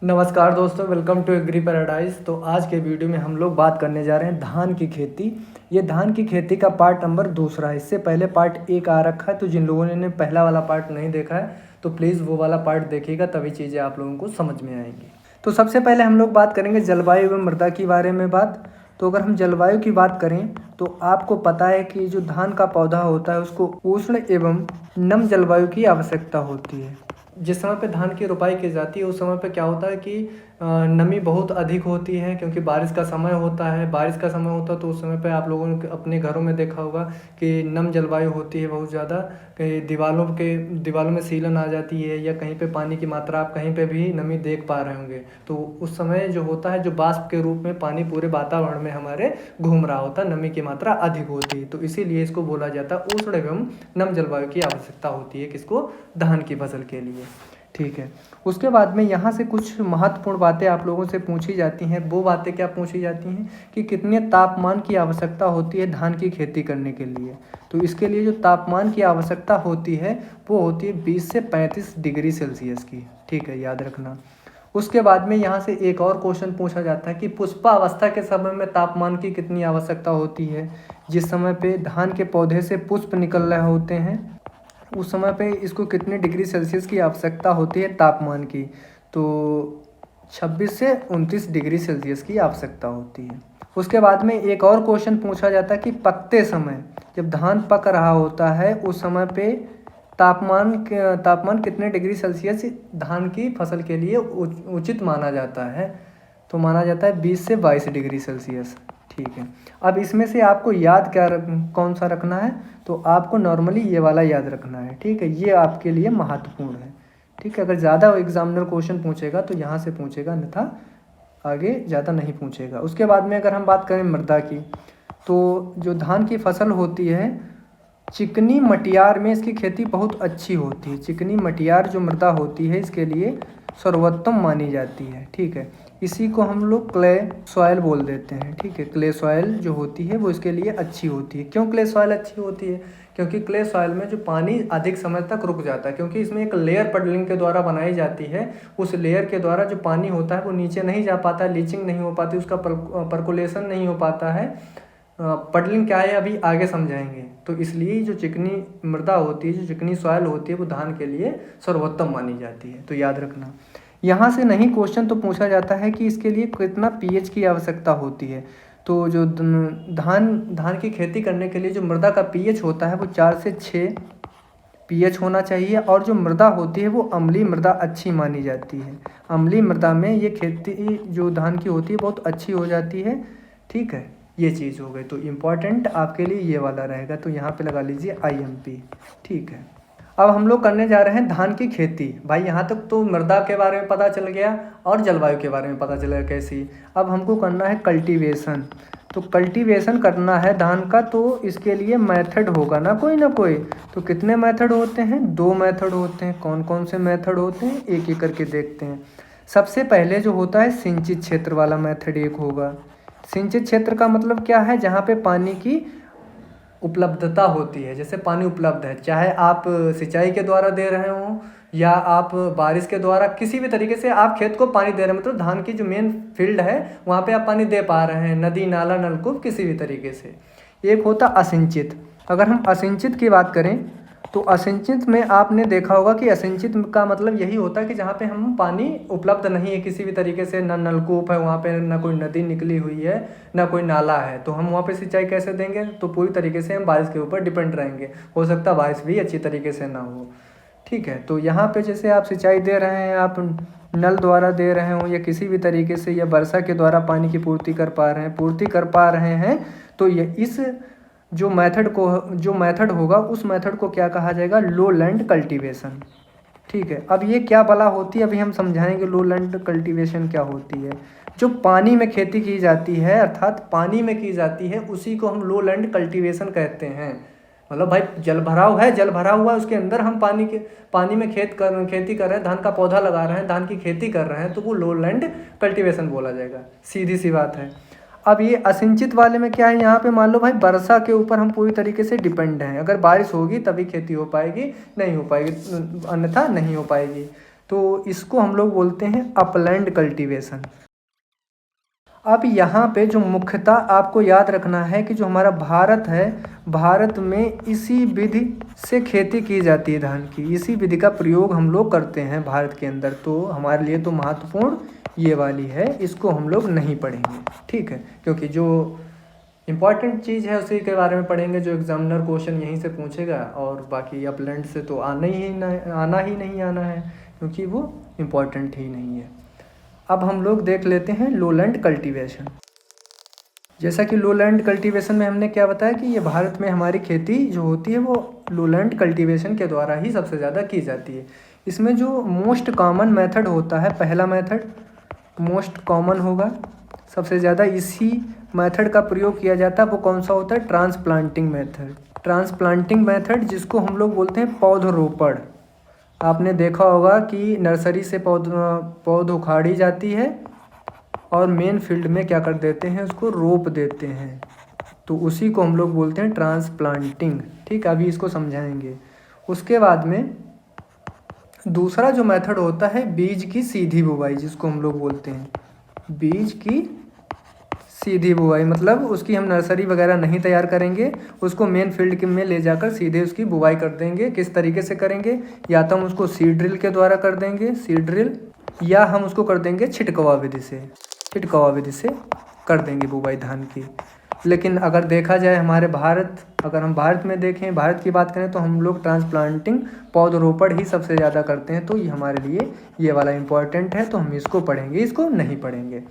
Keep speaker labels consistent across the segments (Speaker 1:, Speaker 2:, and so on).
Speaker 1: नमस्कार दोस्तों, welcome to agree paradise. तो आज के वीडियो में हम लोग बात करने जा रहे हैं धान की खेती। ये धान की खेती का पार्ट नंबर दूसरा है। इससे पहले पार्ट 1 आ रखा है, तो जिन लोगों ने पहला वाला पार्ट नहीं देखा है तो प्लीज़ वो वाला पार्ट देखिएगा, तभी चीज़ें आप लोगों को समझ में आएंगी। तो सबसे पहले हम लोग बात करेंगे जलवायु एवं मृदा के बारे में बात। तो अगर हम जलवायु की बात करें तो आपको पता है कि जो धान का पौधा होता है उसको उष्ण एवं नम जलवायु की आवश्यकता होती है। जिस समय पे धान की रोपाई की जाती है उस समय पे क्या होता है कि नमी बहुत अधिक होती है, क्योंकि बारिश का समय होता है। बारिश का समय होता है तो उस समय पे आप लोगों ने अपने घरों में देखा होगा कि नम जलवायु होती है बहुत ज़्यादा। कहीं दीवारों में सीलन आ जाती है, या कहीं पे पानी की मात्रा आप कहीं पे भी नमी देख पा रहे होंगे। तो उस समय जो होता है, जो बाष्प के रूप में पानी पूरे वातावरण में हमारे घूम रहा होता है, नमी की मात्रा अधिक होती है। तो इसीलिए इसको बोला जाता है उष्ण एवं नम जलवायु की आवश्यकता होती है किसको, धान की फसल के लिए। ठीक है। उसके बाद में यहाँ से कुछ महत्वपूर्ण बातें आप लोगों से पूछी जाती हैं। वो बातें क्या पूछी जाती हैं कि कितने तापमान की आवश्यकता होती है धान की खेती करने के लिए। तो इसके लिए जो तापमान की आवश्यकता होती है वो होती है 20 से 35 डिग्री सेल्सियस की। ठीक है, याद रखना। उसके बाद में यहाँ से एक और क्वेश्चन पूछा जाता है कि पुष्पावस्था के समय में तापमान की कितनी आवश्यकता होती है। जिस समय पे धान के पौधे से पुष्प निकल रहे होते हैं उस समय पे इसको कितने डिग्री सेल्सियस की आवश्यकता होती है तापमान की, तो 26 से 29 डिग्री सेल्सियस की आवश्यकता होती है। उसके बाद में एक और क्वेश्चन पूछा जाता है कि पकते समय, जब धान पक रहा होता है उस समय पे तापमान कितने डिग्री सेल्सियस धान की फसल के लिए उचित माना जाता है। तो माना जाता है 20 से 22 डिग्री सेल्सियस। ठीक है। अब इसमें से आपको याद कौन सा रखना है, तो आपको नॉर्मली ये वाला याद रखना है। ठीक है, ये आपके लिए महत्वपूर्ण है। ठीक है, अगर ज़्यादा एग्जामिनर क्वेश्चन पूछेगा तो यहाँ से पूछेगा, अन्यथा आगे ज़्यादा नहीं पूछेगा। उसके बाद में अगर हम बात करें मृदा की, तो जो धान की फसल होती है चिकनी मटियार में इसकी खेती बहुत अच्छी होती है। चिकनी मटियार जो मृदा होती है इसके लिए सर्वोत्तम मानी जाती है। ठीक है, इसी को हम लोग क्ले सॉयल बोल देते हैं। ठीक है, क्ले सॉयल जो होती है वो इसके लिए अच्छी होती है। क्यों क्ले सॉयल अच्छी होती है? क्योंकि क्ले सॉयल में जो पानी अधिक समय तक रुक जाता है, क्योंकि इसमें एक लेयर पडलिंग के द्वारा बनाई जाती है। उस लेयर के द्वारा जो पानी होता है वो नीचे नहीं जा पाता, लीचिंग नहीं हो पाती, उसका परकुलेशन नहीं हो पाता है। पडलिंग क्या है अभी आगे समझाएंगे। तो इसलिए जो चिकनी मृदा होती है, जो चिकनी सॉयल होती है, वो धान के लिए सर्वोत्तम मानी जाती है। तो याद रखना। यहाँ से नहीं क्वेश्चन तो पूछा जाता है कि इसके लिए कितना पीएच की आवश्यकता होती है। तो जो धान की खेती करने के लिए जो मृदा का पीएच होता है वो 4 से 6 पीएच होना चाहिए। और जो मृदा होती है वो अम्लीय मृदा अच्छी मानी जाती है। अम्लीय मृदा में ये खेती जो धान की होती है बहुत अच्छी हो जाती है। ठीक है, ये चीज़ हो गई। तो इम्पॉर्टेंट आपके लिए ये वाला रहेगा, तो यहाँ पे लगा लीजिए IMP। ठीक है, अब हम लोग करने जा रहे हैं धान की खेती। भाई यहाँ तक तो मृदा के बारे में पता चल गया और जलवायु के बारे में पता चल गया कैसी। अब हमको करना है कल्टीवेशन। तो कल्टीवेशन करना है धान का, तो इसके लिए मेथड होगा ना कोई। तो कितने मेथड होते हैं? 2 मेथड होते हैं। कौन कौन से मेथड होते हैं एक एक करके देखते हैं। सबसे पहले जो होता है सिंचित क्षेत्र वाला मेथड एक होगा। सिंचित क्षेत्र का मतलब क्या है? जहाँ पे पानी की उपलब्धता होती है। जैसे पानी उपलब्ध है, चाहे आप सिंचाई के द्वारा दे रहे हों या आप बारिश के द्वारा, किसी भी तरीके से आप खेत को पानी दे रहे हैं, मतलब धान की जो मेन फील्ड है वहाँ पे आप पानी दे पा रहे हैं, नदी नाला नलकूप किसी भी तरीके से। एक होता असिंचित। अगर हम असिंचित की बात करें तो असिंचित में आपने देखा होगा कि असिंचित का मतलब यही होता है कि जहाँ पे हम पानी उपलब्ध नहीं है किसी भी तरीके से, ना नलकूप है वहाँ पे, ना कोई नदी निकली हुई है, ना कोई नाला है, तो हम वहाँ पे सिंचाई कैसे देंगे? तो पूरी तरीके से हम बारिश के ऊपर डिपेंड रहेंगे। हो सकता है बारिश भी अच्छी तरीके से ना हो। ठीक है, तो यहाँ पे जैसे आप सिंचाई दे रहे हैं, आप नल द्वारा दे रहे हो या किसी भी तरीके से या वर्षा के द्वारा पानी की पूर्ति कर पा रहे हैं, तो ये इस जो मेथड होगा उस मेथड को क्या कहा जाएगा? लो लैंड कल्टीवेशन। ठीक है, अब ये क्या भला होती है अभी हम समझाएंगे। लो लैंड कल्टीवेशन क्या होती है? जो पानी में खेती की जाती है, अर्थात पानी में की जाती है, उसी को हम लो लैंड कल्टीवेशन कहते हैं। मतलब भाई जल भराव हुआ है, उसके अंदर हम पानी में खेती कर रहे हैं, धान का पौधा लगा रहे हैं, धान की खेती कर रहे हैं, तो वो लो लैंड कल्टीवेशन बोला जाएगा। सीधी सी बात है। अब ये असिंचित वाले में क्या है, यहाँ पे मान लो भाई वर्षा के ऊपर हम पूरी तरीके से डिपेंड हैं, अगर बारिश होगी तभी खेती हो पाएगी, नहीं हो पाएगी अन्यथा नहीं हो पाएगी। तो इसको हम लोग बोलते हैं अपलैंड कल्टीवेशन। अब यहाँ पे जो मुख्यतः आपको याद रखना है कि जो हमारा भारत है, भारत में इसी विधि से खेती की जाती है धान की, इसी विधि का प्रयोग हम लोग करते हैं भारत के अंदर। तो हमारे लिए तो महत्वपूर्ण ये वाली है, इसको हम लोग नहीं पढ़ेंगे, ठीक है, क्योंकि जो इम्पॉर्टेंट चीज़ है उसी के बारे में पढ़ेंगे, जो एग्जामिनर क्वेश्चन यहीं से पूछेगा, और बाकी अपलैंड से तो आना ही नहीं आना है, क्योंकि वो इम्पॉर्टेंट ही नहीं है। अब हम लोग देख लेते हैं लोलैंड कल्टीवेशन। जैसा कि लोलैंड कल्टीवेशन में हमने क्या बताया कि ये भारत में हमारी खेती जो होती है वो लोलैंड कल्टीवेशन के द्वारा ही सबसे ज़्यादा की जाती है। इसमें जो मोस्ट कॉमन मेथड होता है, पहला मेथड मोस्ट कॉमन होगा, सबसे ज़्यादा इसी मेथड का प्रयोग किया जाता है, वो कौन सा होता है, ट्रांसप्लांटिंग मेथड। ट्रांसप्लांटिंग मेथड जिसको हम लोग बोलते हैं पौधरोपण। आपने देखा होगा कि नर्सरी से पौध उखाड़ी जाती है और मेन फील्ड में क्या कर देते हैं, उसको रोप देते हैं, तो उसी को हम लोग बोलते हैं ट्रांसप्लांटिंग, ठीक है, अभी इसको समझाएंगे। उसके बाद में दूसरा जो मेथड होता है बीज की सीधी बुवाई, जिसको हम लोग बोलते हैं बीज की सीधी बुवाई, मतलब उसकी हम नर्सरी वगैरह नहीं तैयार करेंगे, उसको मेन फील्ड में ले जाकर सीधे उसकी बुवाई कर देंगे। किस तरीके से करेंगे, या तो हम उसको सीड ड्रिल के द्वारा कर देंगे, सीड ड्रिल, या हम उसको कर देंगे छिटकवा विधि से कर देंगे बुवाई धान की। लेकिन अगर देखा जाए अगर हम भारत में देखें, भारत की बात करें, तो हम लोग ट्रांसप्लांटिंग पौधरोपण ही सबसे ज़्यादा करते हैं, तो ये हमारे लिए ये वाला इम्पॉर्टेंट है, तो हम इसको पढ़ेंगे, इसको नहीं पढ़ेंगे।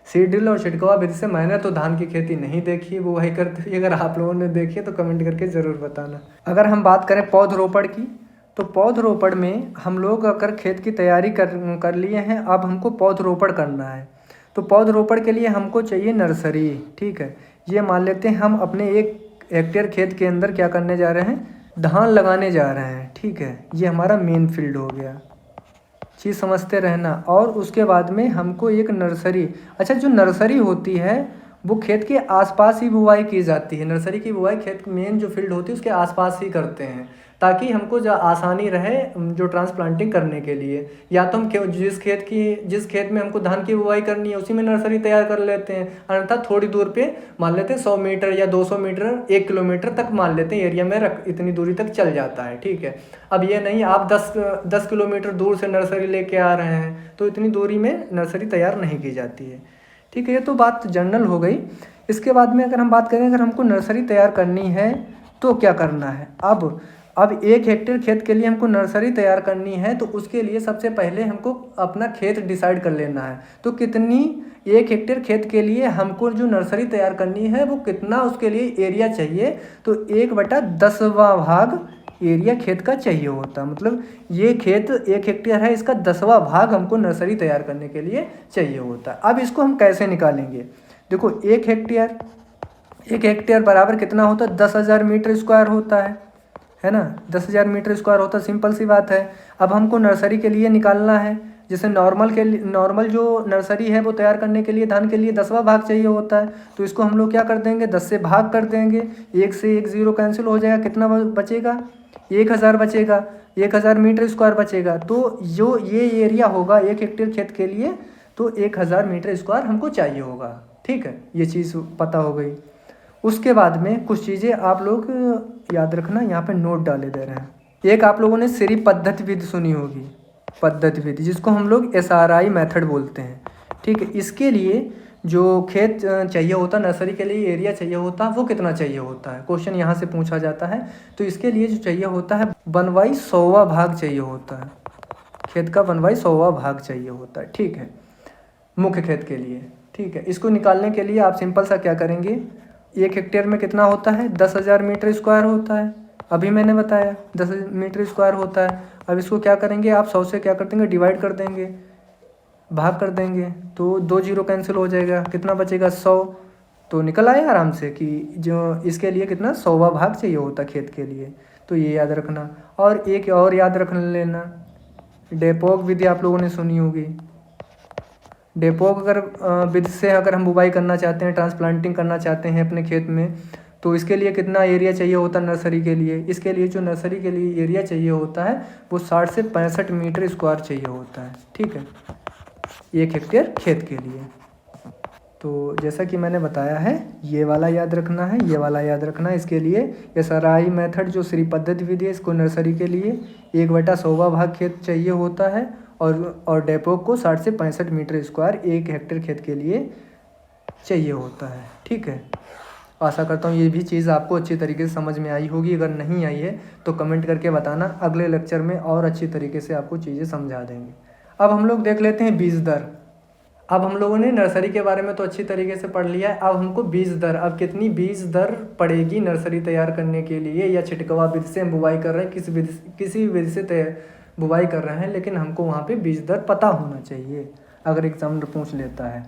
Speaker 1: सीड ड्रिल और छिटकवा विधि से मैंने तो धान की खेती नहीं देखी, वो वही करते हुए, अगर आप लोगों ने देखी है तो कमेंट करके ज़रूर बताना। अगर हम बात करें पौधरोपण की, तो पौधरोपण में हम लोग अगर खेत की तैयारी कर लिए हैं, अब हमको पौधरोपण करना है, तो पौधरोपण के लिए हमको चाहिए नर्सरी, ठीक है। ये मान लेते हैं हम अपने 1 हेक्टेयर खेत के अंदर क्या करने जा रहे हैं, धान लगाने जा रहे हैं, ठीक है, ये हमारा मेन फील्ड हो गया, चीज़ समझते रहना। और उसके बाद में हमको एक नर्सरी, अच्छा जो नर्सरी होती है वो खेत के आसपास ही बुवाई की जाती है, नर्सरी की बुवाई खेत मेन जो फील्ड होती है उसके आसपास ही करते हैं, ताकि हमको जो आसानी रहे जो ट्रांसप्लांटिंग करने के लिए। या तो हम जिस खेत में हमको धान की बुवाई करनी है उसी में नर्सरी तैयार कर लेते हैं, अन्यथा थोड़ी दूर पे मान लेते हैं 100 मीटर या 200 मीटर 1 किलोमीटर तक मान लेते हैं एरिया में इतनी दूरी तक चल जाता है, ठीक है। अब ये नहीं आप 10 किलोमीटर दूर से नर्सरी लेके आ रहे हैं, तो इतनी दूरी में नर्सरी तैयार नहीं की जाती है, ठीक है। ये तो बात जनरल हो गई। इसके बाद में अगर हम बात करें, अगर हमको नर्सरी तैयार करनी है तो क्या करना है, अब 1 हेक्टेयर खेत के लिए हमको नर्सरी तैयार करनी है, तो उसके लिए सबसे पहले हमको अपना खेत डिसाइड कर लेना है। तो कितनी 1 हेक्टेयर खेत के लिए हमको जो नर्सरी तैयार करनी है वो कितना उसके लिए एरिया चाहिए, तो 1/10वां भाग एरिया खेत का चाहिए होता, मतलब ये खेत 1 हेक्टेयर है, इसका 10वां भाग हमको नर्सरी तैयार करने के लिए चाहिए होता है। अब इसको हम कैसे निकालेंगे, देखो 1 हेक्टेयर बराबर कितना होता है, 10,000 मीटर स्क्वायर होता है ना, 10,000 मीटर स्क्वायर होता है, सिंपल सी बात है। अब हमको नर्सरी के लिए निकालना है, जैसे नॉर्मल जो नर्सरी है वो तैयार करने के लिए धान के लिए 10वां भाग चाहिए होता है, तो इसको हम लोग क्या कर देंगे, 10 से भाग कर देंगे, 1 से 1 0 कैंसिल हो जाएगा, कितना बचेगा, 1,000 बचेगा, 1,000 मीटर स्क्वायर बचेगा। तो जो ये एरिया होगा 1 हेक्टेयर खेत के लिए, तो 1,000 मीटर स्क्वायर हमको चाहिए होगा, ठीक है, ये चीज़ पता हो गई। उसके बाद में कुछ चीज़ें आप लोग याद रखना, यहाँ पे नोट डाले दे रहे हैं। एक आप लोगों ने श्री पद्धति विधि सुनी होगी, पद्धति विधि जिसको हम लोग SRI मेथड बोलते हैं, ठीक है। इसके लिए जो खेत चाहिए होता है, नर्सरी के लिए एरिया चाहिए होता है, वो कितना चाहिए होता है, क्वेश्चन यहाँ से पूछा जाता है। तो इसके लिए जो चाहिए होता है 1/100वां भाग चाहिए होता है, खेत का 1/100वां भाग चाहिए होता है, ठीक है, मुख्य खेत के लिए, ठीक है। इसको निकालने के लिए आप सिंपल सा क्या करेंगे, 1 हेक्टेयर में कितना होता है, 10,000 मीटर स्क्वायर होता है, अभी मैंने बताया 10 मीटर स्क्वायर होता है। अब इसको क्या करेंगे आप 100 से क्या कर देंगे, डिवाइड कर देंगे, भाग कर देंगे, तो 2 0 कैंसिल हो जाएगा, कितना बचेगा 100। तो निकल आया आराम से कि जो इसके लिए कितना 100वां भाग चाहिए होता खेत के लिए, तो ये याद रखना। और एक और याद रख लेना, डेपोक विधि आप लोगों ने सुनी होगी, डेपोक अगर विधि से अगर हम बुवाई करना चाहते हैं, ट्रांसप्लांटिंग करना चाहते हैं अपने खेत में, तो इसके लिए कितना एरिया चाहिए होता है नर्सरी के लिए? इसके लिए जो नर्सरी के लिए एरिया चाहिए होता है वो 60 से 65 मीटर स्क्वायर चाहिए होता है, ठीक है, 1 हेक्टेयर खेत के लिए। तो जैसा कि मैंने बताया है, ये वाला याद रखना है, ये वाला याद रखना है। इसके लिए एसआरआई मेथड जो श्री पद्धति विधि है, इसको नर्सरी के लिए 1/100 भाग खेत चाहिए होता है, और डेपोक को 60 से 65 मीटर स्क्वायर 1 हेक्टेयर खेत के लिए चाहिए होता है, ठीक है। आशा करता हूँ ये भी चीज़ आपको अच्छी तरीके से समझ में आई होगी। अगर नहीं आई है तो कमेंट करके बताना, अगले लेक्चर में और अच्छी तरीके से आपको चीज़ें समझा देंगे। अब हम लोग देख लेते हैं बीज दर। अब हम लोगों ने नर्सरी के बारे में तो अच्छी तरीके से पढ़ लिया है, अब हमको बीज दर, अब कितनी बीज दर पड़ेगी नर्सरी तैयार करने के लिए, या छिटकवा विधि से हम बुवाई कर रहे हैं, किसी विधि से बुवाई कर रहे हैं, लेकिन हमको वहाँ पे बीज दर पता होना चाहिए अगर एग्जामिनर पूछ लेता है।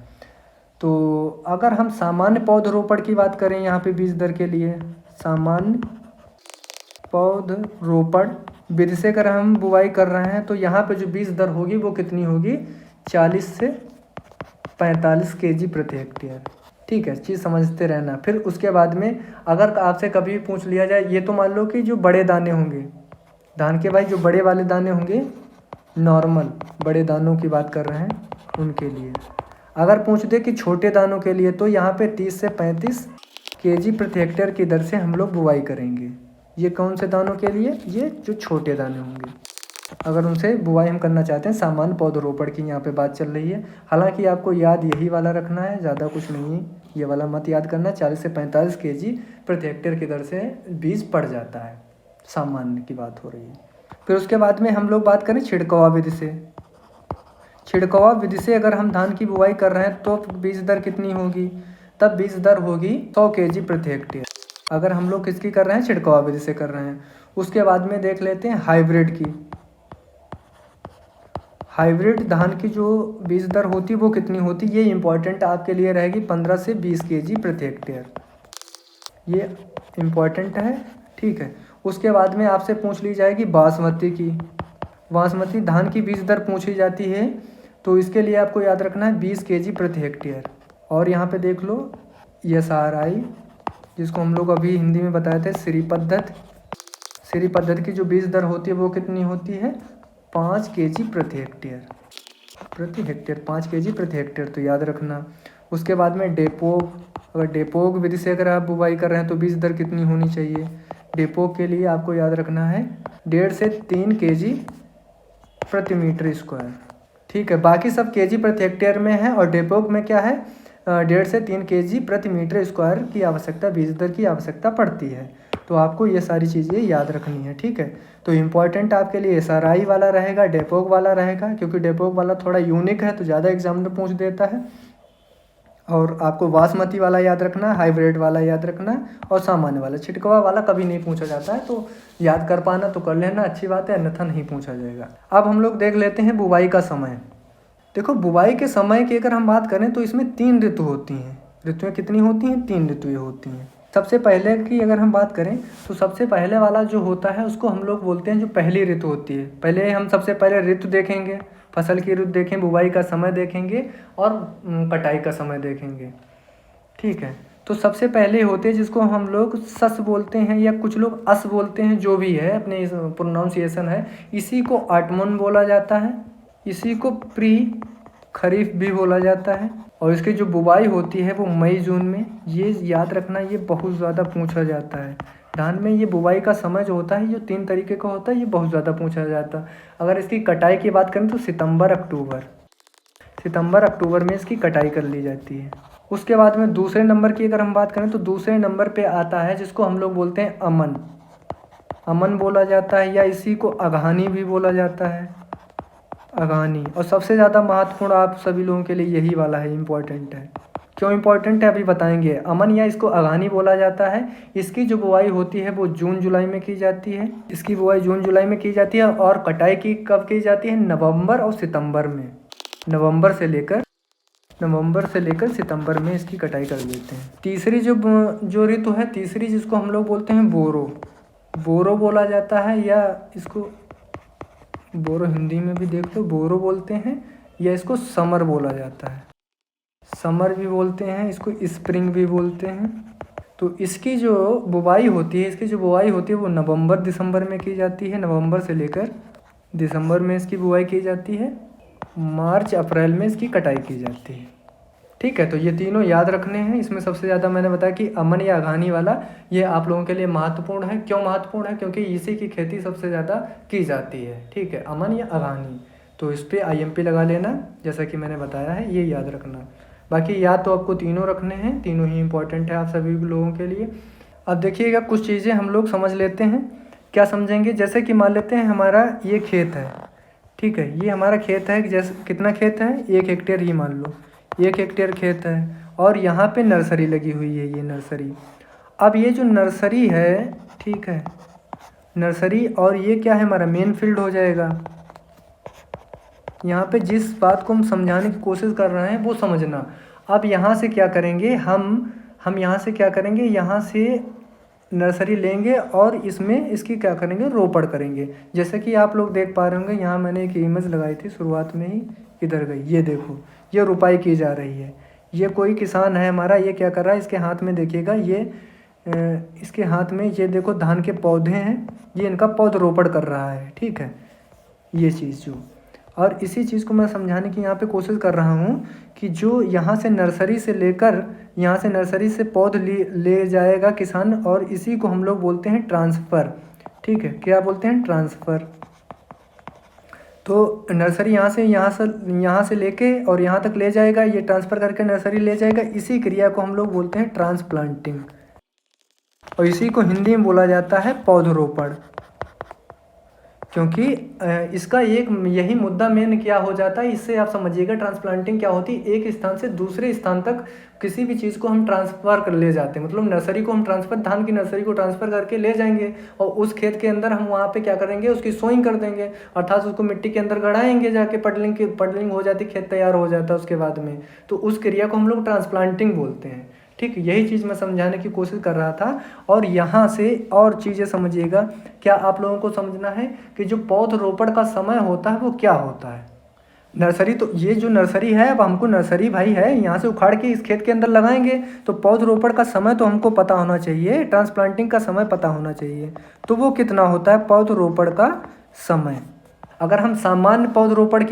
Speaker 1: तो अगर हम सामान्य पौधरोपण की बात करें यहाँ पे बीज दर के लिए, सामान्य पौधरोपण विधि से अगर हम बुवाई कर रहे हैं तो यहाँ पे जो बीज दर होगी वो कितनी होगी? 40 से 45 केजी प्रति हेक्टेयर, ठीक है, चीज़ समझते रहना। फिर उसके बाद में अगर आपसे कभी भी पूछ लिया जाए, ये तो मान लो कि जो बड़े दाने होंगे धान के, भाई जो बड़े वाले दाने होंगे, नॉर्मल बड़े दानों की बात कर रहे हैं उनके लिए, अगर पूछ दे कि छोटे दानों के लिए, तो यहाँ पे 30 से 35 केजी प्रति हेक्टेयर की दर से हम लोग बुवाई करेंगे। ये कौन से दानों के लिए? ये जो छोटे दाने होंगे, अगर उनसे बुवाई हम करना चाहते हैं। सामान्य पौधरोपण की यहाँ पे बात चल रही है। हालांकि आपको याद यही वाला रखना है, ज़्यादा कुछ नहीं है, ये वाला मत याद करना। 40 से 45 केजी प्रति हेक्टेयर की दर से बीज पड़ जाता है, सामान्य की बात हो रही है। फिर उसके बाद में हम लोग बात करें छिड़कवा विधि से। छिड़कवा विधि से अगर हम धान की बुवाई कर रहे हैं तो बीज दर कितनी होगी? तब बीज दर होगी 100 केजी प्रति हेक्टेयर, अगर हम लोग किसकी कर रहे हैं? छिड़कवा विधि से कर रहे हैं। उसके बाद में देख लेते हैं हाइब्रिड की। हाइब्रिड धान की जो बीज दर होती है वो कितनी होती? ये इंपॉर्टेंट आपके लिए रहेगी, 15 से 20 केजी प्रति हेक्टेयर, ये इम्पॉर्टेंट है, ठीक है। उसके बाद में आपसे पूछ ली जाएगी बासमती की। बासमती धान की बीज दर पूछी जाती है, तो इसके लिए आपको याद रखना है 20 केजी प्रति हेक्टेयर। और यहाँ पे देख लो एसआरआई, जिसको हम लोग अभी हिंदी में बताए थे श्री पद्धति की जो बीज दर होती है वो कितनी होती है? 5 केजी प्रति हेक्टेयर, 5 केजी प्रति हेक्टेयर, तो याद रखना। उसके बाद में डेपोक, अगर डेपोक विधि से अगर आप बुवाई कर रहे हैं तो बीज दर कितनी होनी चाहिए? डेपोक के लिए आपको याद रखना है 1.5 से 3 केजी प्रति मीटर स्क्वायर, ठीक है। बाकी सब केजी प्रति हेक्टेयर में है, और डेपोक में क्या है? 1.5 से 3 केजी प्रति मीटर स्क्वायर की आवश्यकता, बीज दर की आवश्यकता पड़ती है। तो आपको ये सारी चीज़ें याद रखनी है, ठीक है। तो इम्पॉर्टेंट आपके लिए एसआरआई वाला रहेगा, डेपोक वाला रहेगा, क्योंकि डेपोक वाला थोड़ा यूनिक है तो ज़्यादा एग्जामिनर पूछ देता है। और आपको बासमती वाला याद रखना, हाइब्रिड वाला याद रखना, और सामान्य वाला। छिटकवा वाला कभी नहीं पूछा जाता है, तो याद कर पाना तो कर लेना, अच्छी बात है, अन्यथा नहीं पूछा जाएगा। अब हम लोग देख लेते हैं बुवाई का समय। देखो बुवाई के समय की अगर हम बात करें तो इसमें 3 ऋतु होती हैं। ऋतुएँ कितनी होती हैं? 3 ऋतुएँ होती हैं। सबसे पहले की अगर हम बात करें तो सबसे पहले वाला जो होता है उसको हम लोग बोलते हैं जो पहली ऋतु होती है। पहले हम सबसे पहले ऋतु देखेंगे, फसल की ऋतु देखें, बुवाई का समय देखेंगे और कटाई का समय देखेंगे, ठीक है। तो सबसे पहले होते हैं जिसको हम लोग सस बोलते हैं, या कुछ लोग अस बोलते हैं, जो भी है अपने प्रोनाउंसिएशन है। इसी को ऑटमन बोला जाता है, इसी को प्री खरीफ भी बोला जाता है। और इसकी जो बुवाई होती है वो मई जून में, ये याद रखना, ये बहुत ज़्यादा पूछा जाता है। धान में ये बुवाई का समय जो होता है, जो 3 तरीके का होता है, ये बहुत ज़्यादा पूछा जाता है। अगर इसकी कटाई की बात करें तो सितंबर अक्टूबर में इसकी कटाई कर ली जाती है। उसके बाद में दूसरे नंबर की अगर हम बात करें तो दूसरे नंबर पे आता है जिसको हम लोग बोलते हैं अमन बोला जाता है, या इसी को अगहानी भी बोला जाता है, अगहानी। और सबसे ज़्यादा महत्वपूर्ण आप सभी लोगों के लिए यही वाला है, इम्पॉर्टेंट है। क्यों इम्पॉर्टेंट है अभी बताएंगे। अमन या इसको अगहानी बोला जाता है। इसकी जो बुवाई होती है वो जून जुलाई में की जाती है, इसकी बुवाई जून जुलाई में की जाती है। और कटाई की कब की जाती है? नवंबर और सितंबर में। नवंबर से लेकर सितंबर में इसकी कटाई कर लेते हैं। तीसरी जो ऋतु है, तीसरी जिसको हम लोग बोलते हैं बोरो बोला जाता है, या इसको बोरो हिंदी में भी देख लो, बोरो बोलते हैं, या इसको समर बोला जाता है। समर भी बोलते हैं, इसको स्प्रिंग भी बोलते हैं। तो इसकी जो बुवाई होती है वो नवंबर दिसंबर में की जाती है। नवंबर से लेकर दिसंबर में इसकी बुवाई की जाती है। मार्च अप्रैल में इसकी कटाई की जाती है। ठीक है, तो ये तीनों याद रखने हैं। इसमें सबसे ज़्यादा मैंने बताया कि अमन या अघानी वाला ये आप लोगों के लिए महत्वपूर्ण है। क्यों महत्वपूर्ण है? क्योंकि इसी की खेती सबसे ज़्यादा की जाती है। ठीक है, अमन या अघानी, तो इस पर IMP लगा लेना जैसा कि मैंने बताया है, ये याद रखना। बाकी याद तो आपको तीनों रखने हैं, तीनों ही इम्पोर्टेंट है आप सभी लोगों के लिए। अब देखिएगा कुछ चीज़ें हम लोग समझ लेते हैं। क्या समझेंगे? जैसे कि मान लेते हैं हमारा ये खेत है। ठीक है, ये हमारा खेत है। जैसे कितना खेत है? 1 हेक्टेयर ही मान लो, 1 हेक्टेयर खेत है और यहाँ पे नर्सरी लगी हुई है, ये नर्सरी। अब ये जो नर्सरी है, ठीक है, नर्सरी और ये क्या है? हमारा मेन फील्ड हो जाएगा। यहाँ पे जिस बात को हम समझाने की कोशिश कर रहे हैं वो समझना। अब यहाँ से क्या करेंगे हम यहाँ से क्या करेंगे? यहाँ से नर्सरी लेंगे और इसमें इसकी क्या करेंगे? रोपड़ करेंगे। जैसे कि आप लोग देख पा रहे होंगे, यहाँ मैंने एक इमेज लगाई थी शुरुआत में ही, इधर गई, ये देखो, ये रुपाई की जा रही है। ये कोई किसान है हमारा, ये क्या कर रहा है? इसके हाथ में देखिएगा, ये इसके हाथ में ये देखो धान के पौधे हैं, ये इनका पौधरोपण कर रहा है। ठीक है, ये चीज़ जो, और इसी चीज़ को मैं समझाने की यहाँ पे कोशिश कर रहा हूँ कि जो यहाँ से नर्सरी से लेकर यहाँ से नर्सरी से पौध ले जाएगा किसान, और इसी को हम लोग बोलते हैं ट्रांसफ़र। ठीक है, क्या बोलते हैं? ट्रांसफ़र। तो नर्सरी यहाँ से लेके और यहाँ तक ले जाएगा, ये ट्रांसफ़र करके नर्सरी ले जाएगा। इसी क्रिया को हम लोग बोलते हैं ट्रांसप्लांटिंग, और इसी को हिंदी में बोला जाता है पौधरोपण। क्योंकि इसका एक यही मुद्दा मेन क्या हो जाता है, इससे आप समझिएगा ट्रांसप्लांटिंग क्या होती है। एक स्थान से दूसरे स्थान तक किसी भी चीज़ को हम ट्रांसफ़र कर ले जाते हैं, मतलब नर्सरी को हम ट्रांसफ़र, धान की नर्सरी को ट्रांसफ़र करके ले जाएंगे और उस खेत के अंदर हम वहाँ पे क्या करेंगे? उसकी सोइंग कर देंगे, अर्थात उसको मिट्टी के अंदर गड़ाएंगे, जाके पडलिंग हो जाती, खेत तैयार हो जाता है उसके बाद में। तो उस क्रिया को हम लोग ट्रांसप्लांटिंग बोलते हैं। ठीक, यही चीज़ मैं समझाने की कोशिश कर रहा था। और यहाँ से और चीज़ें समझिएगा। क्या आप लोगों को समझना है कि जो पौधरोपण का समय होता है वो क्या होता है? नर्सरी, तो ये जो नर्सरी है, अब हमको नर्सरी भाई है, यहाँ से उखाड़ के इस खेत के अंदर लगाएंगे, तो पौधरोपण का समय तो हमको पता होना चाहिए, ट्रांसप्लांटिंग का समय पता होना चाहिए। तो वो कितना होता है पौधरोपण का समय? अगर हम सामान्य पौधरोपण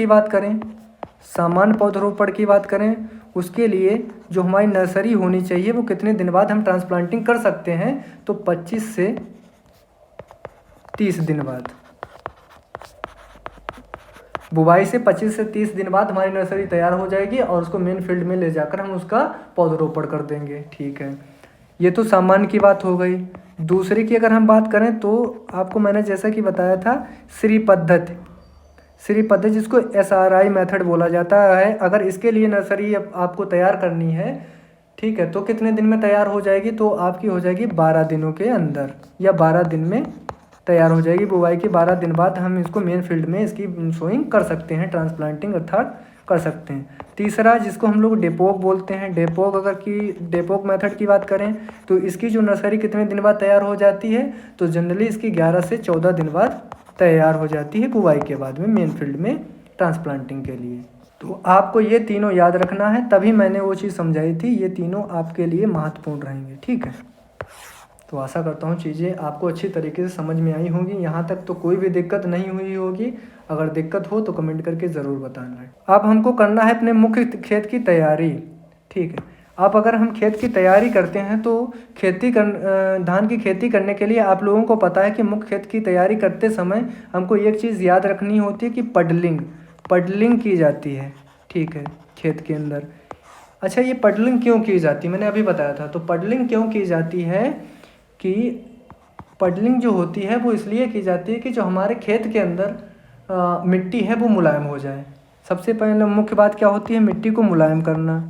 Speaker 1: की बात करें, उसके लिए जो हमारी नर्सरी होनी चाहिए वो कितने दिन बाद हम ट्रांसप्लांटिंग कर सकते हैं? तो 25 से 30 दिन बाद। बुवाई से 25 से 30 दिन बाद हमारी नर्सरी तैयार हो जाएगी और उसको मेन फील्ड में ले जाकर हम उसका पौधरोपण कर देंगे। ठीक है, ये तो सामान्य की बात हो गई। दूसरी की अगर हम बात करें तो आपको मैंने जैसा कि बताया था श्री पद्धति, जिसको SRI मेथड बोला जाता है। अगर इसके लिए नर्सरी आपको तैयार करनी है, ठीक है, तो कितने दिन में तैयार हो जाएगी? तो आपकी हो जाएगी 12 दिनों के अंदर, या 12 दिन में तैयार हो जाएगी। बुवाई के 12 दिन बाद हम इसको मेन फील्ड में इसकी सोइंग कर सकते हैं, ट्रांसप्लांटिंग अर्थात कर सकते हैं। तीसरा, जिसको हम लोग डेपोक बोलते हैं, डेपोक मेथड की बात करें तो इसकी जो नर्सरी कितने दिन बाद तैयार हो जाती है? तो जनरली इसकी 11 से 14 दिन बाद तैयार हो जाती है बुवाई के बाद में मेन फील्ड में ट्रांसप्लांटिंग के लिए। तो आपको ये तीनों याद रखना है, तभी मैंने वो चीज़ समझाई थी। ये तीनों आपके लिए महत्वपूर्ण रहेंगे। ठीक है, तो आशा करता हूँ चीज़ें आपको अच्छी तरीके से समझ में आई होंगी। यहाँ तक तो कोई भी दिक्कत नहीं हुई होगी। अगर दिक्कत हो तो कमेंट करके ज़रूर बताना। अब हमको करना है अपने मुख्य खेत की तैयारी। ठीक है, अब अगर हम खेत की तैयारी करते हैं तो धान की खेती करने के लिए आप लोगों को पता है कि मुख्य खेत की तैयारी करते समय हमको एक चीज़ याद रखनी होती है कि पडलिंग की जाती है। ठीक है, खेत के अंदर। अच्छा, ये पडलिंग क्यों की जाती है? मैंने अभी बताया था। तो पडलिंग क्यों की जाती है कि पडलिंग जो होती है वो इसलिए की जाती है कि जो हमारे खेत के अंदर मिट्टी है वो मुलायम हो जाए। सबसे पहले मुख्य बात क्या होती है? मिट्टी को मुलायम करना।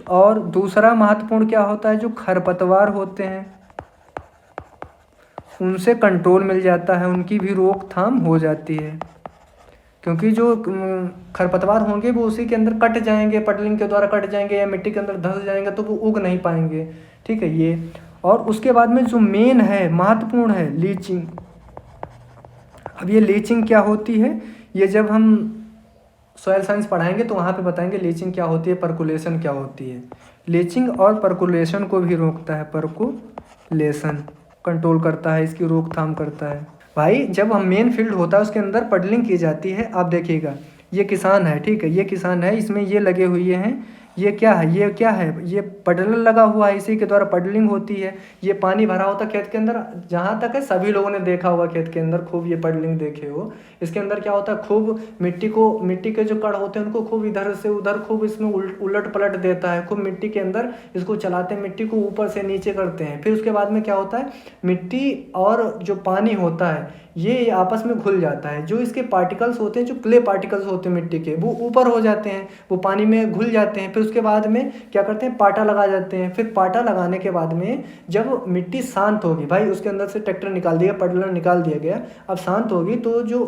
Speaker 1: और दूसरा महत्वपूर्ण क्या होता है? जो खरपतवार होते हैं उनसे कंट्रोल मिल जाता है, उनकी भी रोकथाम हो जाती है। क्योंकि जो खरपतवार होंगे वो उसी के अंदर कट जाएंगे, पडलिंग के द्वारा कट जाएंगे या मिट्टी के अंदर धंस जाएंगे, तो वो उग नहीं पाएंगे। ठीक है, ये। और उसके बाद में जो मेन है, महत्वपूर्ण है, लीचिंग। अब ये लीचिंग क्या होती है? ये जब हम सॉइल साइंस पढ़ाएंगे तो वहाँ पे बताएंगे लीचिंग क्या होती है, परकुलेशन क्या होती है। लीचिंग और परकुलेशन को भी रोकता है, परकुलेशन कंट्रोल करता है, इसकी रोकथाम करता है। भाई जब हम मेन फील्ड होता है उसके अंदर पडलिंग की जाती है। आप देखिएगा ये किसान है, ठीक है, ये किसान है, इसमें ये लगे हुए हैं, ये क्या है, ये क्या है, ये पडलर लगा हुआ है, इसी के द्वारा पडलिंग होती है। ये पानी भरा होता है खेत के अंदर, जहाँ तक है सभी लोगों ने देखा होगा खेत के अंदर, खूब ये पडलिंग देखे हो। इसके अंदर क्या होता है, खूब मिट्टी के जो कण होते हैं उनको खूब इधर से उधर खूब इसमें उलट पलट देता है, खूब मिट्टी के अंदर इसको चलाते हैं, मिट्टी को ऊपर से नीचे करते हैं। फिर उसके बाद में क्या होता है, मिट्टी और जो पानी होता है ये आपस में घुल जाता है। जो इसके पार्टिकल्स होते हैं, जो क्ले पार्टिकल्स होते हैं मिट्टी के, वो ऊपर हो जाते हैं, वो पानी में घुल जाते हैं। फिर उसके बाद में क्या करते हैं, पाटा लगा जाते हैं। फिर पाटा लगाने के बाद में जब मिट्टी शांत होगी, भाई उसके अंदर से ट्रैक्टर निकाल दिया, पडलर निकाल दिया गया, अब शांत होगी तो जो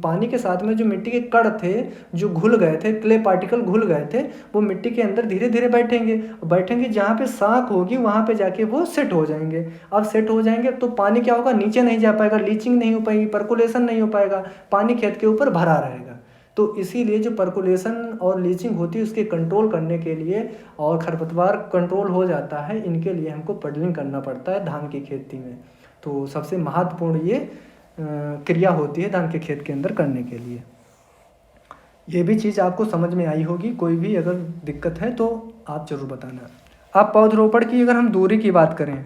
Speaker 1: पानी के साथ में जो मिट्टी के कण थे जो घुल गए थे, क्ले पार्टिकल घुल गए थे, वो मिट्टी के अंदर धीरे धीरे बैठेंगे, जहाँ पे शाख होगी वहाँ पे जाके वो सेट हो जाएंगे। अब सेट हो जाएंगे तो पानी क्या होगा, नीचे नहीं जा पाएगा, लीचिंग नहीं हो पाएगी, परकुलेशन नहीं हो पाएगा, पानी खेत के ऊपर भरा रहेगा। तो इसीलिए जो परकुलेशन और लीचिंग होती है उसके कंट्रोल करने के लिए, और खरपतवार कंट्रोल हो जाता है, इनके लिए हमको पडलिंग करना पड़ता है धान की खेती में। तो सबसे महत्वपूर्ण ये क्रिया होती है धान के खेत के अंदर करने के लिए। ये भी चीज़ आपको समझ में आई होगी। कोई भी अगर दिक्कत है तो आप ज़रूर बताना। अब पौधरोपण की अगर हम दूरी की बात करें,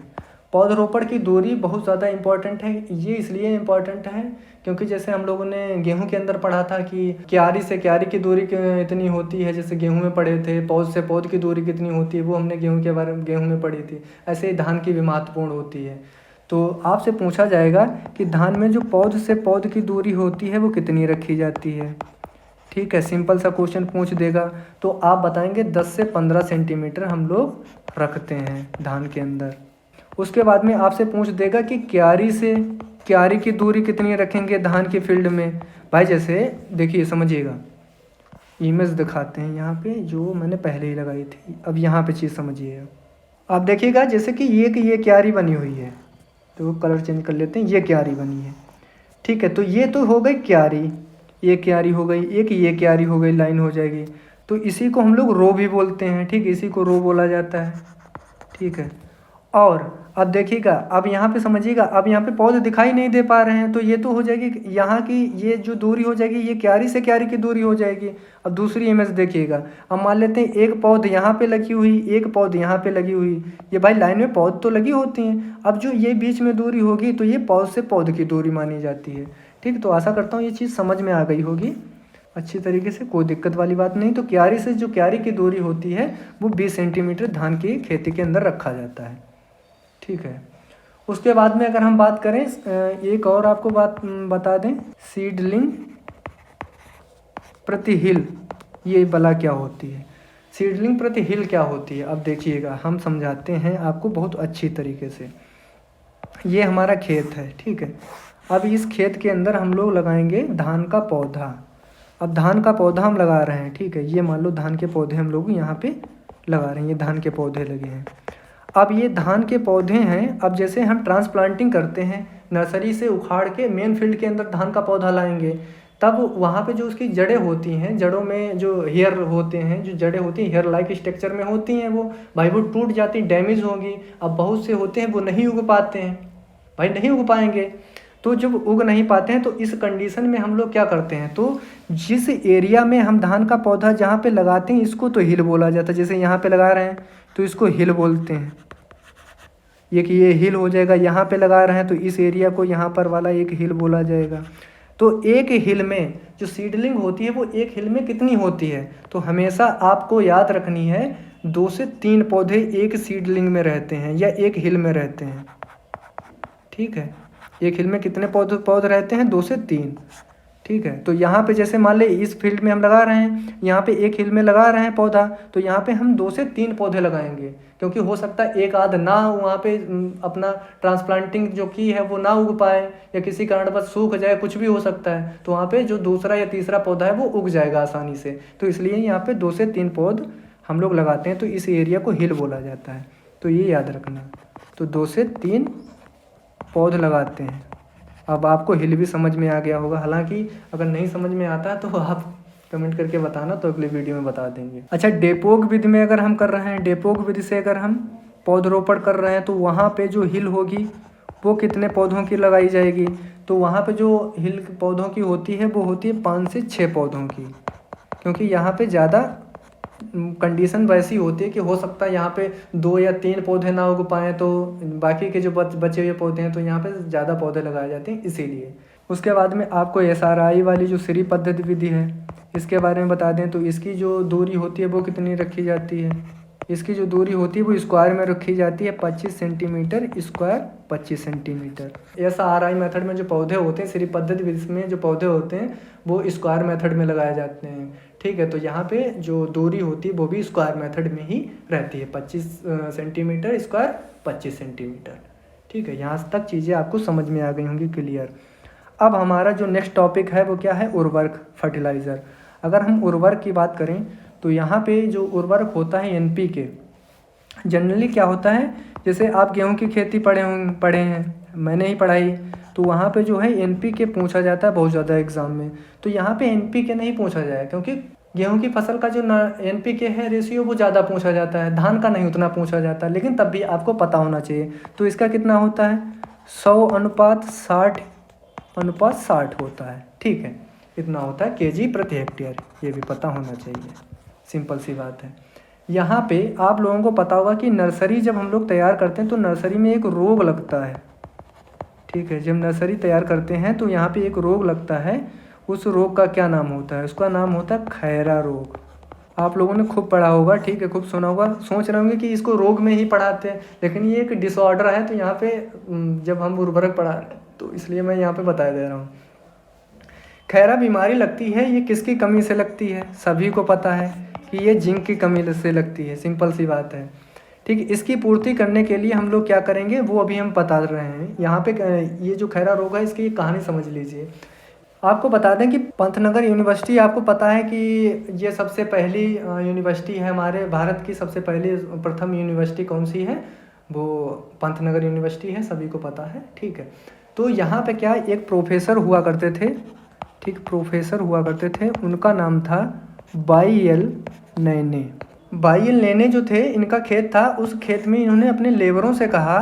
Speaker 1: पौधरोपण की दूरी बहुत ज़्यादा इम्पॉर्टेंट है। ये इसलिए इम्पॉर्टेंट है क्योंकि जैसे हम लोगों ने गेहूं के अंदर पढ़ा था कि क्यारी से क्यारी की दूरी इतनी होती है, जैसे गेहूं में पढ़े थे, पौध से पौध की दूरी कितनी होती है, वो हमने गेहूं में पढ़ी थी। ऐसे ही धान की भी महत्वपूर्ण होती है। तो आपसे पूछा जाएगा कि धान में जो पौध से पौध की दूरी होती है वो कितनी रखी जाती है। ठीक है, सिंपल सा क्वेश्चन पूछ देगा तो आप बताएंगे 10 से 15 सेंटीमीटर हम लोग रखते हैं धान के अंदर। उसके बाद में आपसे पूछ देगा कि क्यारी से क्यारी की दूरी कितनी रखेंगे धान के फील्ड में। भाई जैसे देखिए समझिएगा, इमेज दिखाते हैं यहाँ पे जो मैंने पहले ही लगाई थी। अब यहाँ पे चीज़ समझिएगा, आप देखिएगा जैसे कि ये क्यारी बनी हुई है, तो कलर चेंज कर लेते हैं, ये क्यारी बनी है, ठीक है। तो ये तो हो गई क्यारी, ये क्यारी हो गई, एक ये क्यारी हो गई, लाइन हो जाएगी। तो इसी को हम लोग रो भी बोलते हैं, ठीक, इसी को रो बोला जाता है, ठीक है। और अब देखिएगा, अब यहाँ पे समझिएगा, अब यहाँ पे पौधे दिखाई नहीं दे पा रहे हैं, तो ये तो हो जाएगी यहाँ की ये जो दूरी हो जाएगी, ये क्यारी से क्यारी की दूरी हो जाएगी। अब दूसरी इमेज देखिएगा, अब मान लेते हैं एक पौध यहाँ पे लगी हुई, एक पौध यहाँ पे लगी हुई, ये भाई लाइन में पौध तो लगी होती हैं। अब जो ये बीच में दूरी होगी तो ये पौध से पौध की दूरी मानी जाती है, ठीक। तो आशा करता हूँ ये चीज़ समझ में आ गई होगी अच्छी तरीके से, कोई दिक्कत वाली बात नहीं। तो क्यारी से जो क्यारी की दूरी होती है वो 20 सेंटीमीटर धान की खेती के अंदर रखा जाता है, ठीक है। उसके बाद में अगर हम बात करें, एक और आपको बात बता दें, सीडलिंग प्रति हिल ये बला क्या होती है, सीडलिंग प्रति हिल क्या होती है। अब देखिएगा हम समझाते हैं आपको बहुत अच्छी तरीके से। ये हमारा खेत है, ठीक है। अब इस खेत के अंदर हम लोग लगाएंगे धान का पौधा। अब धान का पौधा हम लगा रहे हैं, ठीक है। ये मान लो धान के पौधे हम लोग यहाँ पे लगा रहे हैं, ये धान के पौधे लगे हैं। अब ये धान के पौधे हैं, अब जैसे हम ट्रांसप्लांटिंग करते हैं, नर्सरी से उखाड़ के मेन फील्ड के अंदर धान का पौधा लाएंगे, तब वहाँ पे जो उसकी जड़ें होती हैं, जड़ों में जो हेयर होते हैं, जो जड़ें होती हैं हेयर लाइक स्ट्रक्चर में होती हैं, वो भाई वो टूट जाती, डैमेज होगी। अब बहुत से होते हैं वो नहीं उग पाते हैं, भाई नहीं उग पाएंगे। तो जब उग नहीं पाते हैं तो इस कंडीशन में हम लोग क्या करते हैं, तो जिस एरिया में हम धान का पौधा जहाँ पे लगाते हैं इसको तो हिल बोला जाता है। जैसे यहाँ पे लगा रहे हैं तो इसको हिल बोलते हैं, ये कि ये हिल हो जाएगा। यहाँ पे लगा रहे हैं तो इस एरिया को यहाँ पर वाला एक हिल बोला जाएगा। तो एक हिल में जो सीडलिंग होती है वो एक हिल में कितनी होती है, तो हमेशा आपको याद रखनी है 2 से 3 पौधे एक सीडलिंग में रहते हैं या एक हिल में रहते हैं, ठीक है। एक हिल में कितने पौधे रहते हैं, 2 से 3, ठीक है। तो यहाँ पे जैसे मान ले इस फील्ड में हम लगा रहे हैं, यहाँ पे एक हिल में लगा रहे हैं पौधा, तो यहाँ पे हम 2 से 3 पौधे लगाएंगे, क्योंकि हो सकता है एक आध ना वहाँ पे अपना ट्रांसप्लांटिंग जो की है वो ना उग पाए, या किसी कारणवश सूख जाए, कुछ भी हो सकता है। तो वहाँ पे जो दूसरा या तीसरा पौधा है वो उग जाएगा आसानी से। तो इसलिए यहाँ पे 2 से 3 पौध हम लोग लगाते हैं, तो इस एरिया को हिल बोला जाता है। तो ये याद रखना, तो 2 से 3 पौध लगाते हैं, अब आपको हिल भी समझ में आ गया होगा, हालांकि अगर नहीं समझ में आता तो आप कमेंट करके बताना, तो अगले वीडियो में बता देंगे। अच्छा, डेपोक विधि में अगर हम कर रहे हैं, डेपोक विधि से अगर हम पौधरोपण कर रहे हैं तो वहाँ पे जो हिल होगी वो कितने पौधों की लगाई जाएगी? तो वहाँ पे जो हिल पौधों की होती है वो होती है 5 से 6 पौधों की, क्योंकि यहाँ पे ज़्यादा कंडीशन वैसी होती है कि हो सकता है यहाँ पे 2 या 3 पौधे ना उग पाएँ, तो बाकी के जो बचे हुए पौधे हैं तो यहाँ पे ज़्यादा पौधे लगाए जाते हैं इसीलिए। उसके बाद में आपको SRI वाली जो श्री पद्धति विधि है इसके बारे में बता दें, तो इसकी जो दूरी होती है वो कितनी रखी जाती है? इसकी जो दूरी होती है वो स्क्वायर में रखी जाती है, 25 centimetre square 25 centimetre. SRI method में जो पौधे होते हैं, श्री पद्धति विधि में जो पौधे होते हैं वो स्क्वायर मेथड में लगाए जाते हैं, ठीक है। तो यहाँ पे जो दूरी होती है वो भी स्क्वायर मेथड में ही रहती है, 25 सेंटीमीटर स्क्वायर 25 सेंटीमीटर, ठीक है। यहाँ तक चीज़ें आपको समझ में आ गई होंगी क्लियर। अब हमारा जो नेक्स्ट टॉपिक है वो क्या है? उर्वरक, फर्टिलाइज़र। अगर हम उर्वरक की बात करें तो यहाँ पे जो उर्वरक होता है NPK, जनरली क्या होता है, जैसे आप गेहूं की खेती पढ़े हैं, मैंने ही पढ़ाई, तो वहाँ पे जो है NPK पूछा जाता है बहुत ज़्यादा एग्ज़ाम में। तो यहाँ पे NPK नहीं पूछा जाए, क्योंकि गेहूं की फसल का जो NPK है रेशियो वो ज़्यादा पूछा जाता है, धान का नहीं उतना पूछा जाता, लेकिन तब भी आपको पता होना चाहिए। तो इसका कितना होता है? 100:60 होता है, ठीक है। इतना होता है kg प्रति हेक्टेयर, ये भी पता होना चाहिए, सिंपल सी बात है। यहाँ पे आप लोगों को पता होगा कि नर्सरी जब हम लोग तैयार करते हैं तो नर्सरी में एक रोग लगता है, ठीक है। जब नर्सरी तैयार करते हैं तो यहाँ पे एक रोग लगता है, उस रोग का क्या नाम होता है? उसका नाम होता है खैरा रोग। आप लोगों ने खूब पढ़ा होगा, ठीक है, खूब सुना होगा, सोच रहे होंगे कि इसको रोग में ही पढ़ाते हैं, लेकिन ये एक डिसऑर्डर है। तो यहाँ पे जब हम उर्वरक पढ़ा रहे हैं तो इसलिए मैं यहाँ पे बता दे रहा हूँ। खैरा बीमारी लगती है, ये किसकी कमी से लगती है? सभी को पता है कि ये जिंक की कमी से लगती है, सिंपल सी बात है, ठीक है। इसकी पूर्ति करने के लिए हम लोग क्या करेंगे वो अभी हम बता रहे हैं। यहाँ पे ये जो खैरा रोग है इसकी कहानी समझ लीजिए। आपको बता दें कि पंतनगर यूनिवर्सिटी, आपको पता है कि ये सबसे पहली यूनिवर्सिटी है हमारे भारत की, सबसे पहली प्रथम यूनिवर्सिटी कौन सी है? वो पंतनगर यूनिवर्सिटी है, सभी को पता है, ठीक है। तो यहाँ पे क्या, एक प्रोफेसर हुआ करते थे, ठीक, प्रोफेसर हुआ करते थे, उनका नाम था बाई एल नैने जो थे, इनका खेत था। उस खेत में इन्होंने अपने लेबरों से कहा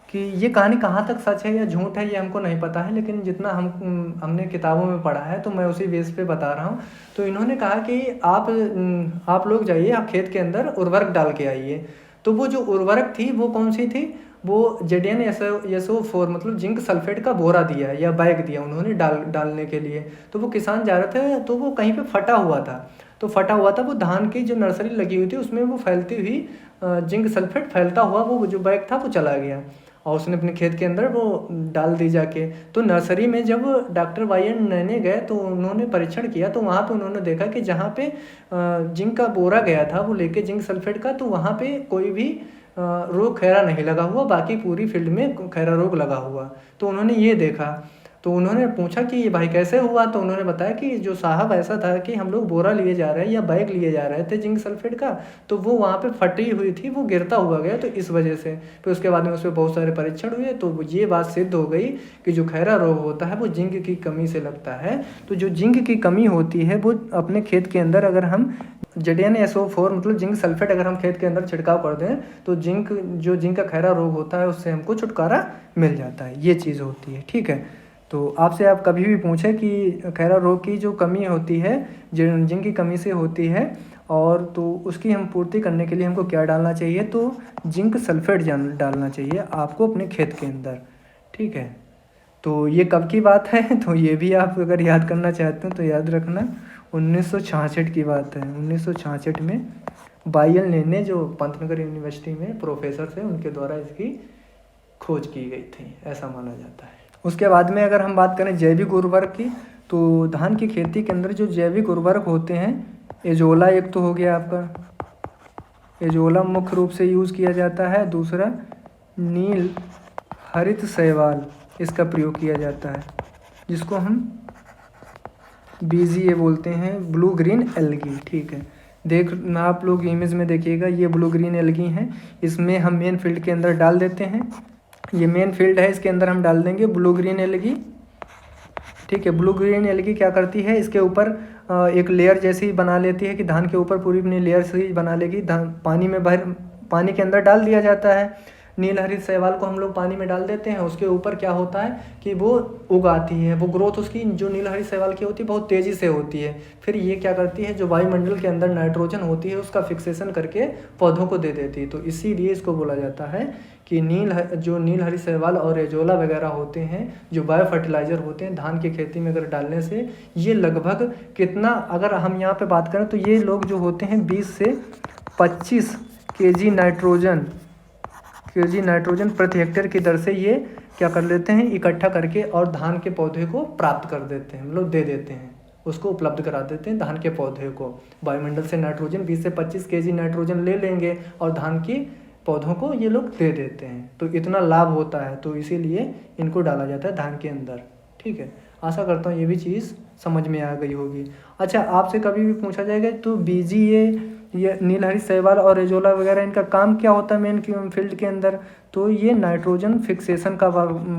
Speaker 1: कि ये कहानी कहाँ तक सच है या झूठ है ये हमको नहीं पता है, लेकिन जितना हमने किताबों में पढ़ा है तो मैं उसी बेस पे बता रहा हूँ। तो इन्होंने कहा कि आप लोग जाइए, आप खेत के अंदर उर्वरक डाल के आइए। तो वो जो उर्वरक थी वो कौन सी थी? वो ZnSO4 मतलब जिंक सल्फेट का बोरा दिया या बैग दिया उन्होंने डालने के लिए। तो वो किसान जा रहे थे तो वो कहीं पे फटा हुआ था, तो फटा हुआ था वो धान की जो नर्सरी लगी हुई थी उसमें वो फैलती हुई जिंक सल्फेट फैलता हुआ वो जो बैग था वो चला गया, और उसने अपने खेत के अंदर वो डाल दी जाके। तो नर्सरी में जब डॉक्टर वाई.एन. नैने गए तो उन्होंने परीक्षण किया, तो वहाँ पे उन्होंने देखा कि जहाँ पे जिंक का बोरा गया था वो लेके जिंक सल्फेट का, तो वहाँ पे कोई भी रोग खैरा नहीं लगा हुआ, बाकी पूरी फील्ड में खैरा रोग लगा हुआ। तो उन्होंने ये देखा, तो उन्होंने पूछा कि ये भाई कैसे हुआ? तो उन्होंने बताया कि जो साहब ऐसा था कि हम लोग बोरा लिए जा रहे हैं या बैग लिए जा रहे थे जिंक सल्फेट का, तो वो वहाँ पे फटी हुई थी, वो गिरता हुआ गया, तो इस वजह से। फिर उसके बाद में उस पर बहुत सारे परीक्षण हुए तो ये बात सिद्ध हो गई कि जो खैरा रोग होता है वो जिंक की कमी से लगता है। तो जो जिंक की कमी होती है वो अपने खेत के अंदर अगर हम ZnSO4 मतलब जिंक सल्फेट अगर हम खेत के अंदर छिड़काव कर दें तो जिंक का खैरा रोग होता है उससे हमको छुटकारा मिल जाता है, ये चीज़ होती है, ठीक है। तो आपसे आप कभी भी पूछें कि खैरा रोग की जो कमी होती है जिंक की कमी से होती है, और तो उसकी हम पूर्ति करने के लिए हमको क्या डालना चाहिए? तो जिंक सल्फेट डालना चाहिए आपको अपने खेत के अंदर, ठीक है। तो ये कब की बात है? तो ये भी आप अगर याद करना चाहते हो तो याद रखना 1966 की बात है। 1966 में बाई.एल. नैने जो पंतनगर यूनिवर्सिटी में प्रोफेसर थे उनके द्वारा इसकी खोज की गई थी, ऐसा माना जाता है। उसके बाद में अगर हम बात करें जैविक उर्वरक की, तो धान की खेती के अंदर जो जैविक उर्वरक होते हैं, एजोला एक तो हो गया आपका, एजोला मुख्य रूप से यूज़ किया जाता है। दूसरा नील हरित शैवाल, इसका प्रयोग किया जाता है, जिसको हम BGA बोलते हैं, ब्लू ग्रीन एल्गी, ठीक है। आप लोग इमेज में देखिएगा, ये ब्लू ग्रीन एल्गी हैं, इसमें हम मेन फील्ड के अंदर डाल देते हैं। ये मेन फील्ड है, इसके अंदर हम डाल देंगे ब्लू ग्रीन एल्गी, ठीक है। ब्लू ग्रीन एल्गी क्या करती है, इसके ऊपर एक लेयर जैसी बना लेती है कि धान के ऊपर पूरी अपनी लेयर सी बना लेगी। धान पानी के अंदर डाल दिया जाता है। नील हरित शैवाल को हम लोग पानी में डाल देते हैं, उसके ऊपर क्या होता है कि वो उगाती है, वो ग्रोथ उसकी जो नील हरित शैवाल की होती है बहुत तेज़ी से होती है। फिर ये क्या करती है, जो वायुमंडल के अंदर नाइट्रोजन होती है उसका फिक्सेशन करके पौधों को दे देती है। तो इसीलिए इसको बोला जाता है कि जो नील हरित शैवाल और एजोला वगैरह होते हैं, जो बायो फर्टिलाइज़र होते हैं धान की खेती में अगर डालने से, ये लगभग कितना, अगर हम यहाँ पे बात करें तो ये लोग जो होते हैं 20 से 25 केजी नाइट्रोजन प्रति हेक्टेयर की दर से ये क्या कर लेते हैं, इकट्ठा करके और धान के पौधे को प्राप्त कर देते हैं, मतलब दे देते हैं, उसको उपलब्ध करा देते हैं धान के पौधे को। वायुमंडल से नाइट्रोजन 20 से 25 केजी नाइट्रोजन ले लेंगे और धान की पौधों को ये लोग दे देते हैं। तो इतना लाभ होता है, तो इसीलिए इनको डाला जाता है धान के अंदर। ठीक है, आशा करता हूँ ये भी चीज़ समझ में आ गई होगी। अच्छा, आपसे कभी भी पूछा जाएगा तो बीजीए, ये नील हरित शैवाल और एजोला वगैरह, इनका काम क्या होता है मेन फील्ड के अंदर, तो ये नाइट्रोजन फिक्सेशन का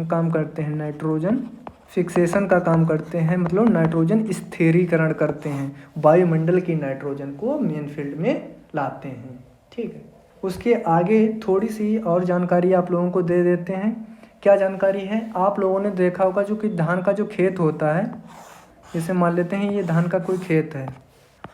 Speaker 1: काम करते हैं। नाइट्रोजन फिक्सेशन का काम करते हैं, मतलब नाइट्रोजन स्थिरीकरण करते हैं, वायुमंडल की नाइट्रोजन को मेन फील्ड में लाते हैं। ठीक है, उसके आगे थोड़ी सी और जानकारी आप लोगों को दे देते हैं। क्या जानकारी है, आप लोगों ने देखा होगा जो कि धान का जो खेत होता है, जैसे मान लेते हैं ये धान का कोई खेत है,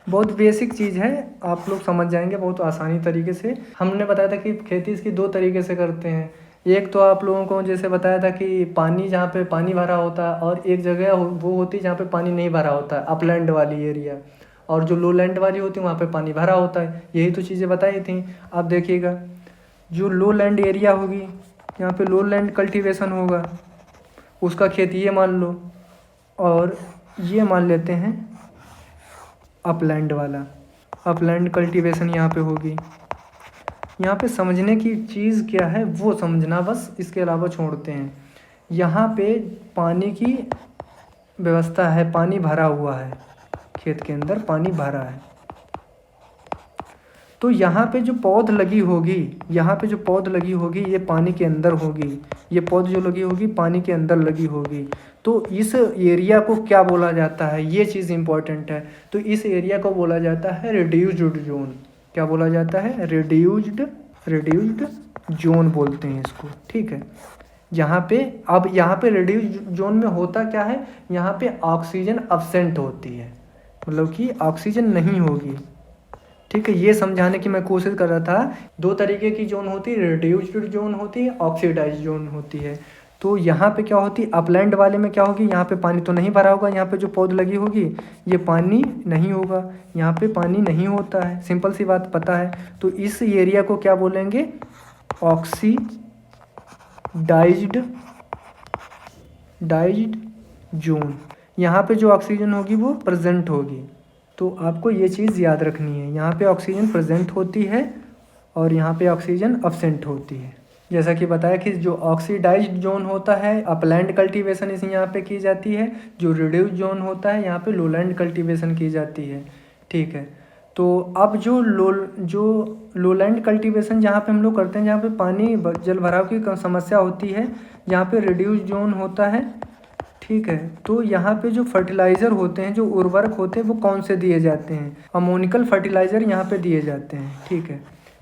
Speaker 1: बहुत बेसिक चीज़ है, आप लोग समझ जाएंगे बहुत आसानी तरीके से। हमने बताया था कि खेती इसकी 2 तरीके से करते हैं। एक तो आप लोगों को जैसे बताया था कि पानी, जहाँ पे पानी भरा होता है, और एक जगह वो होती है जहाँ पे पानी नहीं भरा होता है, अपलैंड वाली एरिया, और जो लो लैंड वाली होती है वहाँ पे पानी भरा होता है। यही तो चीज़ें बताई थी। आप देखिएगा, जो लो लैंड एरिया होगी, यहाँ पे लो लैंड कल्टीवेशन होगा, उसका खेत ये मान लो, और ये मान लेते हैं अपलैंड वाला, अपलैंड कल्टीवेशन यहाँ पे होगी। यहाँ पे समझने की चीज़ क्या है वो समझना बस, इसके अलावा छोड़ते हैं। यहाँ पे पानी की व्यवस्था है, पानी भरा हुआ है, खेत के अंदर पानी भरा है, तो यहाँ पे जो पौध लगी होगी, यहाँ पे जो पौध लगी होगी ये पानी के अंदर होगी, ये पौध जो लगी होगी पानी के अंदर लगी होगी। तो इस एरिया को क्या बोला जाता है, ये चीज़ इम्पॉर्टेंट है। तो इस एरिया को बोला जाता है रिड्यूस्ड जोन। क्या बोला जाता है, रिड्यूस्ड जोन बोलते हैं इसको। ठीक है, यहाँ पे अब यहाँ पे रिड्यूस्ड जोन में होता क्या है, यहाँ पे ऑक्सीजन अब्सेंट होती है, मतलब कि ऑक्सीजन नहीं होगी। ठीक है, ये समझाने की मैं कोशिश कर रहा था। 2 तरीके की जोन होती है, रिड्यूस्ड जोन होती है, ऑक्सीडाइज्ड जोन होती है। तो यहाँ पे क्या होती है, अपलैंड वाले में क्या होगी, यहाँ पे पानी तो नहीं भरा होगा, यहाँ पे जो पौध लगी होगी ये पानी नहीं होगा, यहाँ पे पानी नहीं होता है, सिंपल सी बात पता है। तो इस एरिया को क्या बोलेंगे, ऑक्सीडाइज्ड जोन। यहाँ पे जो ऑक्सीजन होगी वो प्रेजेंट होगी। तो आपको ये चीज़ याद रखनी है, यहाँ पे ऑक्सीजन प्रेजेंट होती है और यहाँ पे ऑक्सीजन अब्सेंट होती है। जैसा कि बताया कि जो ऑक्सीडाइज्ड जोन होता है अपलैंड कल्टीवेशन इस यहाँ पे की जाती है, जो रिड्यूस्ड जोन होता है यहाँ पे लोलैंड कल्टीवेशन की जाती है। ठीक है, तो अब जो लोलैंड कल्टीवेशन जहाँ पे हम लोग करते हैं, जहाँ पे पानी जल भराव की समस्या होती है, यहाँ पे रिड्यूस्ड जोन होता है। ठीक है, तो यहाँ पे जो फर्टिलाइज़र होते हैं, जो उर्वरक होते हैं, वो कौन से दिए जाते हैं, अमोनिकल फर्टिलाइज़र यहाँ पे दिए जाते हैं। ठीक है,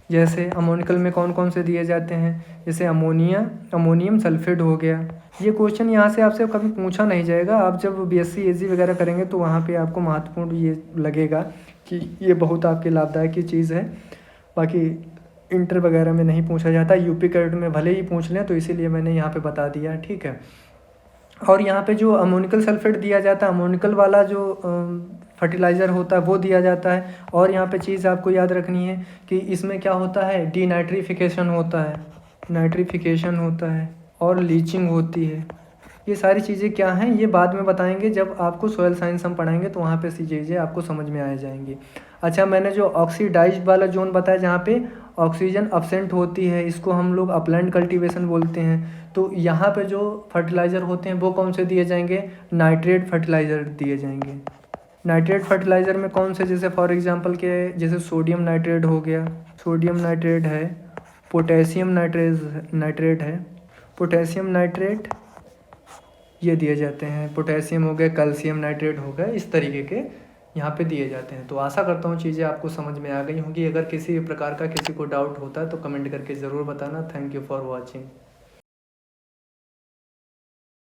Speaker 1: जैसे अमोनिकल में कौन कौन से दिए जाते हैं, जैसे अमोनियम सल्फेट हो गया। ये क्वेश्चन यहाँ से आपसे कभी पूछा नहीं जाएगा, आप जब BSc एजी वगैरह करेंगे तो वहाँ पे आपको महत्वपूर्ण ये लगेगा कि ये बहुत आपके लाभदायक की चीज़ है। बाकी इंटर वगैरह में नहीं पूछा जाता, यूपी कैडेट में भले ही पूछ लें, तो इसीलिए मैंने यहाँ पर बता दिया। ठीक है, और यहाँ पे जो अमोनिकल सल्फेट दिया जाता है, अमोनिकल वाला जो फर्टिलाइज़र होता है वो दिया जाता है। और यहाँ पे चीज़ आपको याद रखनी है कि इसमें क्या होता है, डीनाइट्रिफिकेशन होता है, नाइट्रिफिकेशन होता है, और लीचिंग होती है। ये सारी चीज़ें क्या हैं ये बाद में बताएंगे, जब आपको सोयल साइंस हम पढ़ाएंगे तो वहाँ पे सी चीज़ें आपको समझ में आ जाएंगी। अच्छा, मैंने जो ऑक्सीडाइज्ड वाला जोन बताया जहाँ पे ऑक्सीजन अब्सेंट होती है, इसको हम लोग अपलैंड कल्टीवेशन बोलते हैं। तो यहाँ पे जो फर्टिलाइज़र होते हैं वो कौन से दिए जाएंगे, नाइट्रेट फर्टिलाइज़र दिए जाएंगे। नाइट्रेट फर्टिलाइज़र में कौन से, जैसे फॉर एग्जांपल के जैसे सोडियम नाइट्रेट हो गया, सोडियम नाइट्रेट है, पोटेशियम नाइट्रेट है, पोटेशियम नाइट्रेट, ये दिए जाते हैं, पोटेशियम हो गया, कैल्शियम नाइट्रेट हो गया, इस तरीके के यहाँ पे दिए जाते हैं। तो आशा करता हूँ चीज़ें आपको समझ में आ गई होंगी। अगर किसी प्रकार का किसी को डाउट होता है तो कमेंट करके ज़रूर बताना। Thank you for watching.